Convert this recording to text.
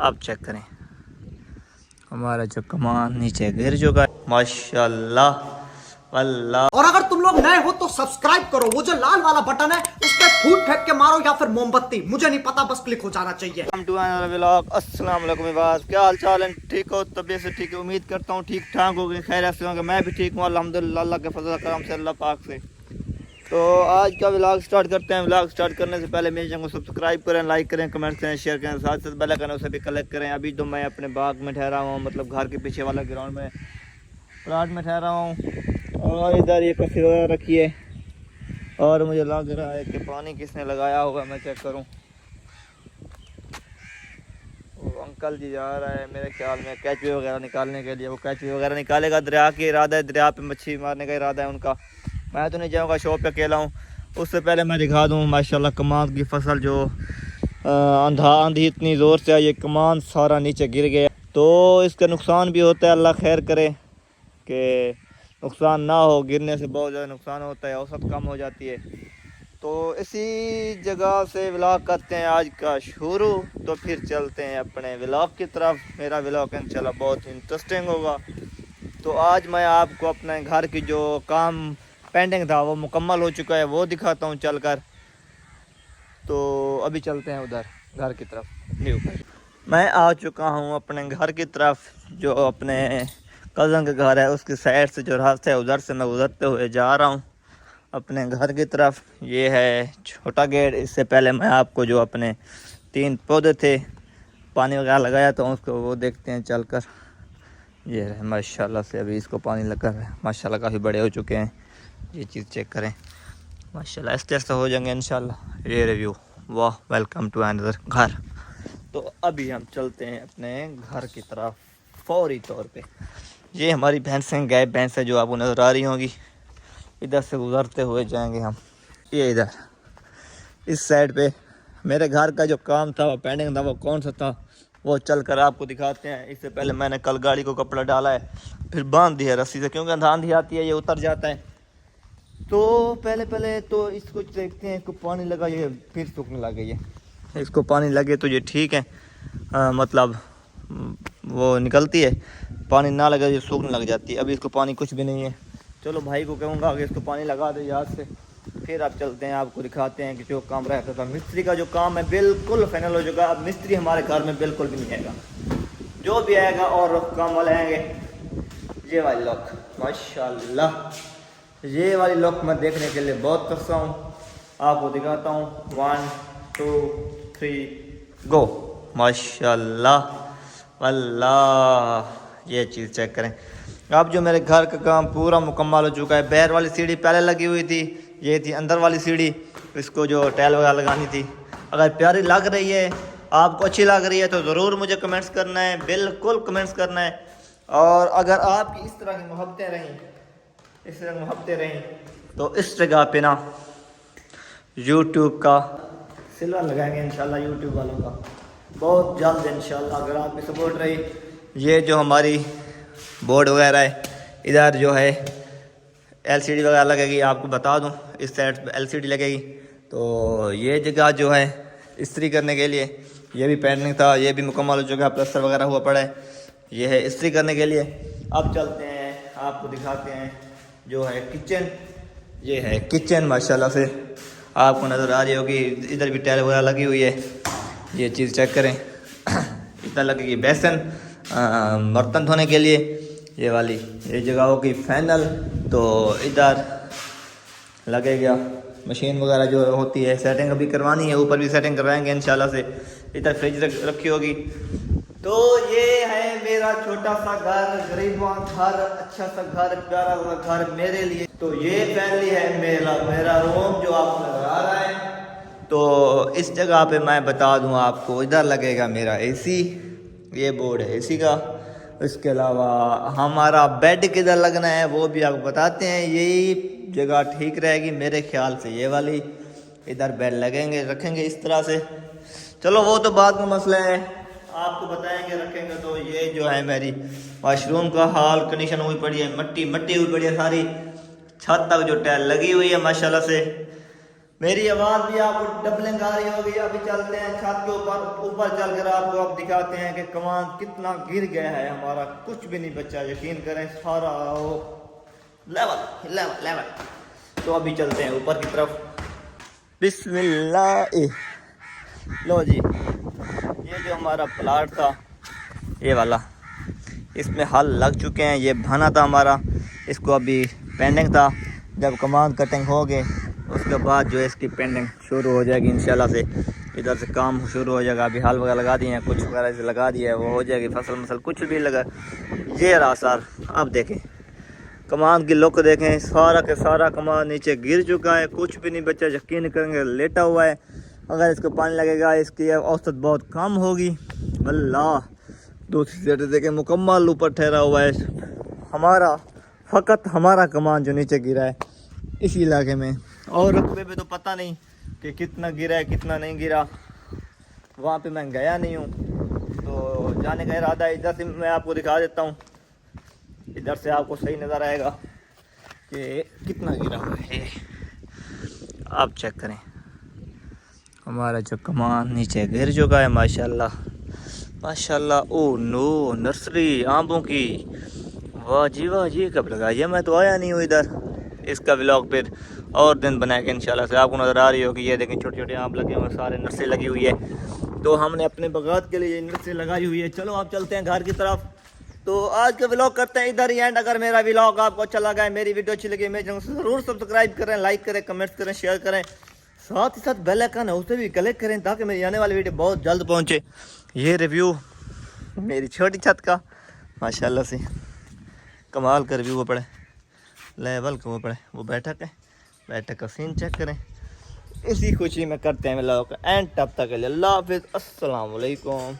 आप चेक करें हमारा जो कमान नीचे गिर चुका है माशाल्लाह अल्लाह। और अगर तुम लोग नए हो तो सब्सक्राइब करो, वो जो लाल वाला बटन है उस पर फूट फेंक के मारो या फिर मोमबत्ती, मुझे नहीं पता, बस क्लिक हो जाना चाहिए। अस्सलाम वालेकुम विवास, क्या हाल चाल है? ठीक हो? तबीयत से ठीक है? उम्मीद करता हूँ ठीक ठाक हो गई, खैर ऐसे होंगे। मैं भी ठीक हूँ अल्हम्दुलिल्लाह, अल्लाह के फजल करम से, अल्लाह पाक से। तो आज का व्लॉग स्टार्ट करते हैं। व्लॉग स्टार्ट करने से पहले मेरे चैनल को सब्सक्राइब करें, लाइक करें, कमेंट करें, शेयर करें, साथ साथ बेल आइकन उसे भी क्लिक करें। अभी तो मैं अपने बाग में ठहरा हुआ हूँ, मतलब घर के पीछे वाला ग्राउंड में प्लाट में ठहरा हूँ। और इधर ये कफी वगैरह रखी है और मुझे लग रहा है कि पानी किसने लगाया होगा, मैं चेक करूँ। वो अंकल जी जा रहा है मेरे ख्याल में कैचवे वगैरह निकालने के लिए। वो कैचवे वगैरह निकालेगा, दरिया की इरादा है, दरिया पे मच्छी मारने का इरादा है उनका। मैं तो नहीं जाऊँगा, शॉप पे अकेला हूँ। उससे पहले मैं दिखा दूँ माशाल्लाह कमान की फसल जो आंधी इतनी ज़ोर से आई, ये कमान सारा नीचे गिर गया। तो इसका नुकसान भी होता है, अल्लाह खैर करे कि नुकसान ना हो। गिरने से बहुत ज़्यादा नुकसान होता है, औसत कम हो जाती है। तो इसी जगह से व्लॉग करते हैं आज का शुरू। तो फिर चलते हैं अपने व्लॉग की तरफ। मेरा व्लॉग इंशाल्लाह बहुत इंटरेस्टिंग होगा। तो आज मैं आपको अपने घर की जो काम पेंडिंग था वो मुकम्मल हो चुका है, वो दिखाता हूँ चलकर। तो अभी चलते हैं उधर घर की तरफ। न्यू मैं आ चुका हूँ अपने घर की तरफ, जो अपने कज़न का घर है उसकी साइड से जो रास्ता है उधर से मैं गुजरते हुए जा रहा हूँ अपने घर की तरफ। ये है छोटा गेट। इससे पहले मैं आपको जो अपने 3 पौधे थे पानी वगैरह लगाया तो उसको वो देखते हैं चलकर। ये रहे माशाल्लाह से, अभी इसको पानी लगा है, माशाल्लाह काफ़ी बड़े हो चुके हैं। ये चीज़ चेक करें माशाल्लाह, इस तरह से हो जाएंगे इंशाल्लाह। ये रिव्यू, वाह, वेलकम टू अनदर घर। तो अभी हम चलते हैं अपने घर की तरफ फौरी तौर पे। ये हमारी भैंसें, गाय भैंस है जो आपको नज़र आ रही होंगी। इधर से गुजरते हुए जाएंगे हम। ये इधर इस साइड पे मेरे घर का जो काम था वो पेंडिंग था, वो कौन सा था वो चल कर आपको दिखाते हैं। इससे पहले मैंने कल गाड़ी को कपड़ा डाला है, फिर बांध दिया रस्सी से, क्योंकि आंधी आती है ये उतर जाता है। तो पहले तो इसको देखते हैं, इसको पानी लगा, ये फिर सूखने लगे। ये इसको पानी लगे तो ये ठीक है, मतलब वो निकलती है। पानी ना लगे ये सूखने लग जाती है। अभी इसको पानी कुछ भी नहीं है। चलो भाई को कहूँगा कि इसको पानी लगा दे याद से, फिर आप चलते हैं, आपको दिखाते हैं कि जो काम रहता था। मिस्त्री का जो काम है बिल्कुल फाइनल हो चुका है। अब मिस्त्री हमारे घर में बिल्कुल भी नहीं आएगा, जो भी आएगा और काम वाले आएंगे। ये वाली लॉक माशाल्लाह, ये वाली लॉक मैं देखने के लिए बहुत तरसा हूँ। आपको दिखाता हूँ, 1 2 3 गो। माशाल्लाह अल्लाह, ये चीज़ चेक करें। अब जो मेरे घर का काम पूरा मुकम्मल हो चुका है। बाहर वाली सीढ़ी पहले लगी हुई थी, ये थी अंदर वाली सीढ़ी। इसको जो टाइल वगैरह लगानी थी, अगर प्यारी लग रही है, आपको अच्छी लग रही है तो ज़रूर मुझे कमेंट्स करना है, बिल्कुल कमेंट्स करना है। और अगर आपकी इस तरह की मोहब्बतें रहीं, इस तरह मोहब्बतें रहीं, तो इस जगह पे ना यूट्यूब का सिल्वर लगाएंगे इंशाल्लाह, यूट्यूब वालों का बहुत जल्द इंशाल्लाह, अगर आपकी सपोर्ट रही। ये जो हमारी बोर्ड वगैरह है, इधर जो है एलसीडी वगैरह लगेगी। आपको बता दूं, इस साइड पे एलसीडी लगेगी। तो ये जगह जो है इस्त्री करने के लिए, ये भी पेंडिंग था, ये भी मुकम्मल हो चुका है, प्लास्टर वगैरह हुआ पड़ा है। ये है इस्त्री करने के लिए। अब चलते हैं, आपको दिखाते हैं जो है किचन। ये है किचन, माशाल्लाह से आपको नज़र आ रही होगी। इधर भी टाइल वगैरह लगी हुई है। ये चीज़ चेक करें। इधर लगेगी बेसन बर्तन धोने के लिए, ये वाली ये जगह होगी फाइनल। तो इधर लगेगा मशीन वगैरह जो होती है, सेटिंग अभी करवानी है, ऊपर भी सेटिंग करवाएंगे इंशाल्लाह से। इधर फ्रिज रखी होगी। तो ये है मेरा छोटा सा घर, गरीबों घर, अच्छा सा घर, प्यारा सा घर मेरे लिए। तो ये फैमिली है मेरा रूम जो आपको नजर आ रहा है। तो इस जगह पे मैं बता दूं आपको, इधर लगेगा मेरा एसी, ये बोर्ड है एसी का। इसके अलावा हमारा बेड किधर लगना है वो भी आपको बताते हैं। यही जगह ठीक रहेगी मेरे ख्याल से, ये वाली। इधर बेड लगेंगे, रखेंगे इस तरह से। चलो वो तो बाद में मसला है, आपको बताएंगे रखेंगे। तो ये जो है मेरी वाशरूम का हाल कंडीशन हुई पड़ी है, मट्टी हुई पड़ी है सारी। छत तक जो टाइल लगी हुई है माशाल्लाह से। मेरी आवाज़ भी आपको डबलिंग आ रही होगी। अभी चलते हैं छत के ऊपर, ऊपर चलकर आपको अब दिखाते हैं कि कमान कितना गिर गया है हमारा, कुछ भी नहीं बचा, यकीन करें सारा वो लेवल लेवल लेवल। तो अभी चलते हैं ऊपर की तरफ। बिस्मिल्लाह। लो जी, ये जो हमारा प्लाट था ये वाला, इसमें हल लग चुके हैं। ये बना था हमारा, इसको अभी पेंडिंग था। जब कमान कटिंग हो गए उसके बाद जो है इसकी पेंडिंग शुरू हो जाएगी इंशाल्लाह से। इधर से काम शुरू हो जाएगा। अभी हल वगैरह लगा दिए हैं, कुछ वगैरह से लगा दिया है, वो हो जाएगी फसल मसल कुछ भी लगा। ये रहा सर, अब देखें कमान की लुक देखें, सारा के सारा कमान नीचे गिर चुका है, कुछ भी नहीं बचा, यकीन करेंगे लेटा हुआ है। अगर इसको पानी लगेगा इसकी औसत बहुत कम होगी। अल्लाह, दूसरी साइड देखें मुकम्मल ऊपर ठहरा हुआ है हमारा, फ़कत हमारा कमान जो नीचे गिरा है इसी इलाके में। और रकबे पे तो पता नहीं कि कितना गिरा है कितना नहीं गिरा, वहाँ पे मैं गया नहीं हूँ, तो जाने का इरादा है। इधर से मैं आपको दिखा देता हूँ, इधर से आपको सही नज़र आएगा कि कितना गिरा हुआ है। आप चेक करें, हमारा जो कमान नीचे गिर चुका है माशाल्लाह माशाल्लाह। ओ नो, नर्सरी आमों की, वाह जी वाह। ये कब लगाई है, मैं तो आया नहीं हूँ इधर। इसका व्लॉग फिर और दिन बनाएंगे इंशाल्लाह से। आपको नज़र आ रही होगी, ये देखें छोटे छोटे आम लगे हुए, सारे नर्सरी लगी हुई है। तो हमने अपने बगात के लिए नर्सरी लगाई हुई है। चलो आप चलते हैं घर की तरफ। तो आज का व्लॉग करते हैं इधर ही एंड। अगर मेरा व्लॉग आपको अच्छा लगा है, मेरी वीडियो अच्छी लगी, मेरे चैनल को ज़रूर सब्सक्राइब करें, लाइक करें, कमेंट्स करें, शेयर करें, साथ ही साथ बेल आइकन है उसे भी क्लिक करें ताकि मेरी आने वाली वीडियो बहुत जल्द पहुंचे। ये रिव्यू मेरी छोटी छत का माशाल्लाह से कमाल का रिव्यू वो पड़े, लेवल का वो पड़े, वो बैठक है, बैठक का सीन चेक करें। इसी खुशी में करते हैं व्लॉग एंड। तब तक के लिए अल्लाह हाफिज़, अस्सलाम वालेकुम।